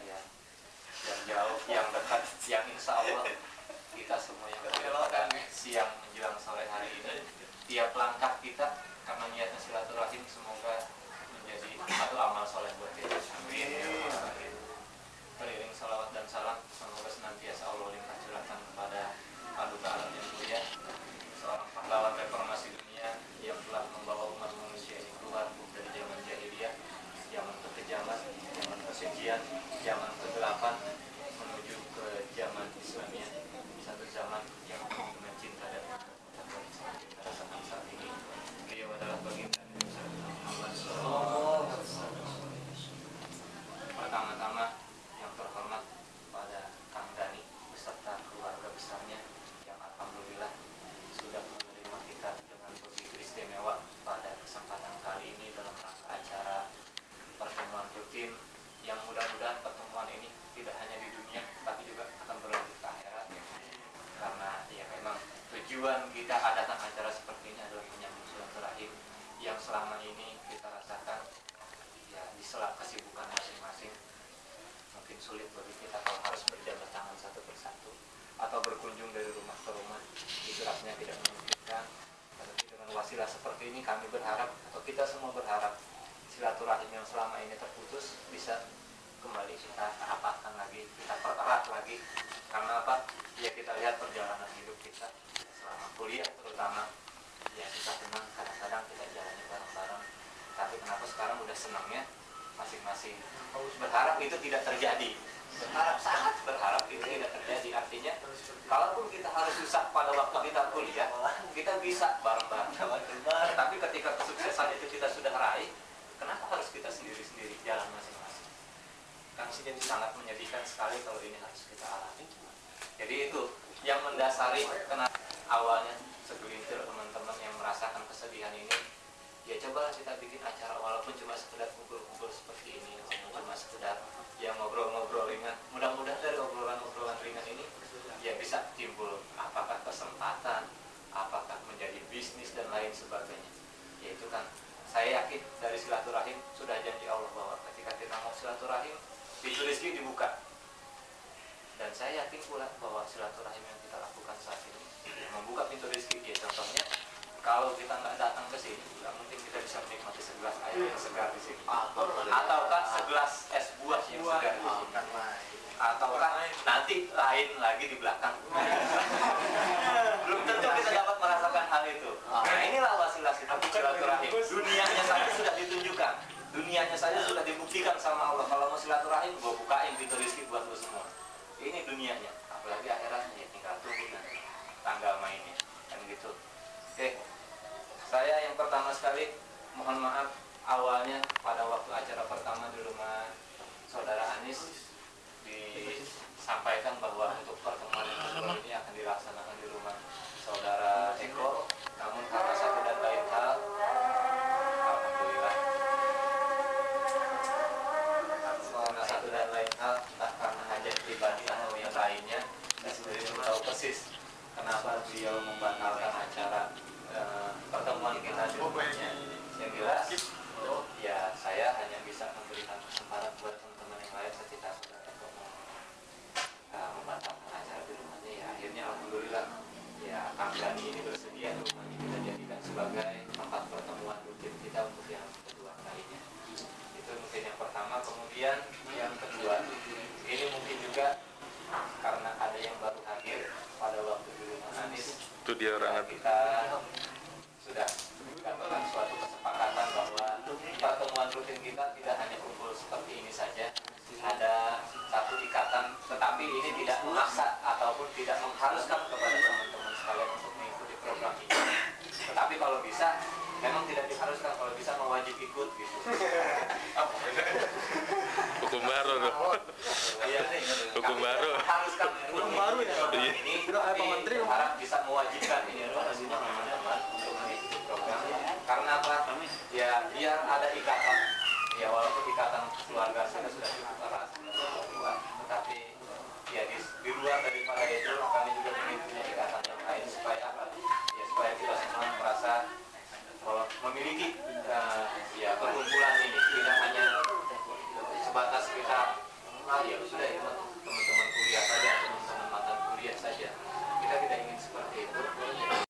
ya, yang jauh, yang dekat, yang insya Allah kita semua yang pada siang menjelang sore hari ini, tiap langkah kita karena niatnya silaturahim semoga menjadi satu amal soleh buat kita. Amin. Beriring salawat dan salam semoga senantiasa Allah limpah curahkan kepada paduka alam yang mulia, seorang pahlawan reformasi dunia yang telah membawa umat manusia ini keluar dari zaman jahiliyah, zaman kekejaman, zaman kesucian, zaman kegelapan menuju ke zaman Islamiyah, satu zaman yang dengan cinta dan kita rasakan saat ini. Beliau adalah baginda Nabi Muhammad SAW. Pertama-tama yang terhormat pada Kang Dani beserta keluarga besarnya yang alhamdulillah sudah menerima kita dengan begitu istimewa pada kesempatan kali ini dalam rangka acara pertemuan rutin yang mudah-mudahan pertemuan ini tidak hanya di dunia tapi juga akan berlanjut ke akhirat, karena ya memang tujuan kita adakan acara seperti ini adalah menyambung silaturahim yang selama ini kita rasakan ya di sela kesibukan masing-masing. Mungkin sulit bagi kita kalau harus berjabat tangan satu persatu atau berkunjung dari rumah ke rumah, itu rasanya tidak memungkinkan. Tapi dengan wasilah seperti ini kami berharap, atau kita semua berharap, silaturahim yang selama ini terputus bisa kembali kita rapatkan lagi, kita pererat lagi. Karena apa? Ya kita lihat perjalanan hidup kita selama kuliah terutama, ya kita senang kadang-kadang kita jalani bareng-bareng. Tapi kenapa sekarang udah senangnya masing-masing? Berharap itu tidak terjadi. Berharap, sangat berharap itu tidak terjadi. Artinya, kalaupun kita harus susah pada waktu kita kuliah, kita bisa bareng-bareng. Tapi ketika kesuksesan itu kita sudah raih, kenapa harus kita sendiri-sendiri jalan masing-masing? Kan sangat menyedihkan sekali kalau ini harus kita alami. Jadi itu yang mendasari kenapa awalnya segelintir teman-teman yang merasakan kesedihan ini, ya cobalah kita bikin acara walaupun cuma sekedar kumpul-kumpul seperti ini, cuma sekedar ya ngobrol-ngobrol ringan. Mudah-mudahan dari obrolan-obrolan ringan ini ya bisa timbul apakah kesempatan, apakah menjadi bisnis dan lain sebagainya. Yaitu kan saya yakin dari silaturahim sudah janji Allah bahwa ketika kita mau silaturahim pintu rezeki dibuka. Dan saya yakin pula bahwa silaturahim yang kita lakukan saat ini membuka pintu rezeki. Ya contohnya, kalau kita nggak datang ke sini, nggak mungkin kita bisa menikmati segelas air yang segar di sini, ataukah segelas es buah yang segar di sini, ataukah nanti lain lagi di belakang. Belum tentu kita dapat merasakan hal itu. Nah inilah wasilah silaturahim. Dunianya saja sudah ditunjukkan, dunianya saja sudah dibuktikan sama Allah. Kalau mau silaturahim, gue bukain pintu rezeki buat lo semua. Ini dunianya, apalagi akhiratnya ya tinggal tunggu nanti tanggal mainnya, kan gitu. Oke, saya yang pertama sekali mohon maaf awalnya pada waktu acara pertama di rumah saudara Anis disampaikan bahwa untuk pertemuan yang kedua ini akan dilaksanakan di rumah saudara Eko, namun karena satu dan lain hal, alhamdulillah, karena satu dan lain hal, entah karena hajat pribadi atau yang lainnya, saya sendiri belum tahu persis kenapa beliau membatalkan acara pertemuan kita di rumahnya. Yang jelas, ya saya hanya bisa memberikan kesempatan buat teman-teman yang lain ketika saudara Eko membatalkan acara di rumahnya. Ya akhirnya alhamdulillah, ya Kang Dani ini bersedia rumahnya kita jadikan sebagai tempat pertemuan rutin kita untuk yang kedua kalinya. Itu mungkin yang pertama. Kemudian yang kedua, ini mungkin juga karena ada yang baru hadir pada waktu di rumah Anis, itu dia orang kita sudah mendapatkan suatu kesepakatan bahwa pertemuan rutin kita tidak hanya kumpul seperti ini saja. Ada satu ikatan, tetapi ini tidak memaksa ataupun tidak mengharuskan kepada teman-teman sekalian untuk mengikuti program ini. Tetapi kalau bisa, memang tidak diharuskan, kalau bisa mewajib ikut gitu. Hukum baru loh. Iya, Hukum baru. Haruskan Hukum baru ya. Ini tapi berharap bisa mewajibkan ini semua teman-teman untuk mengikuti program. Karena apa? Ya biar ada ikatan. Ya walaupun ikatan keluarga kita sudah cukup erat, tetapi ya di luar daripada itu kami juga ingin punya ikatan yang lain supaya apa? Ya supaya kita semua merasa bahwa memiliki ya perkumpulan ini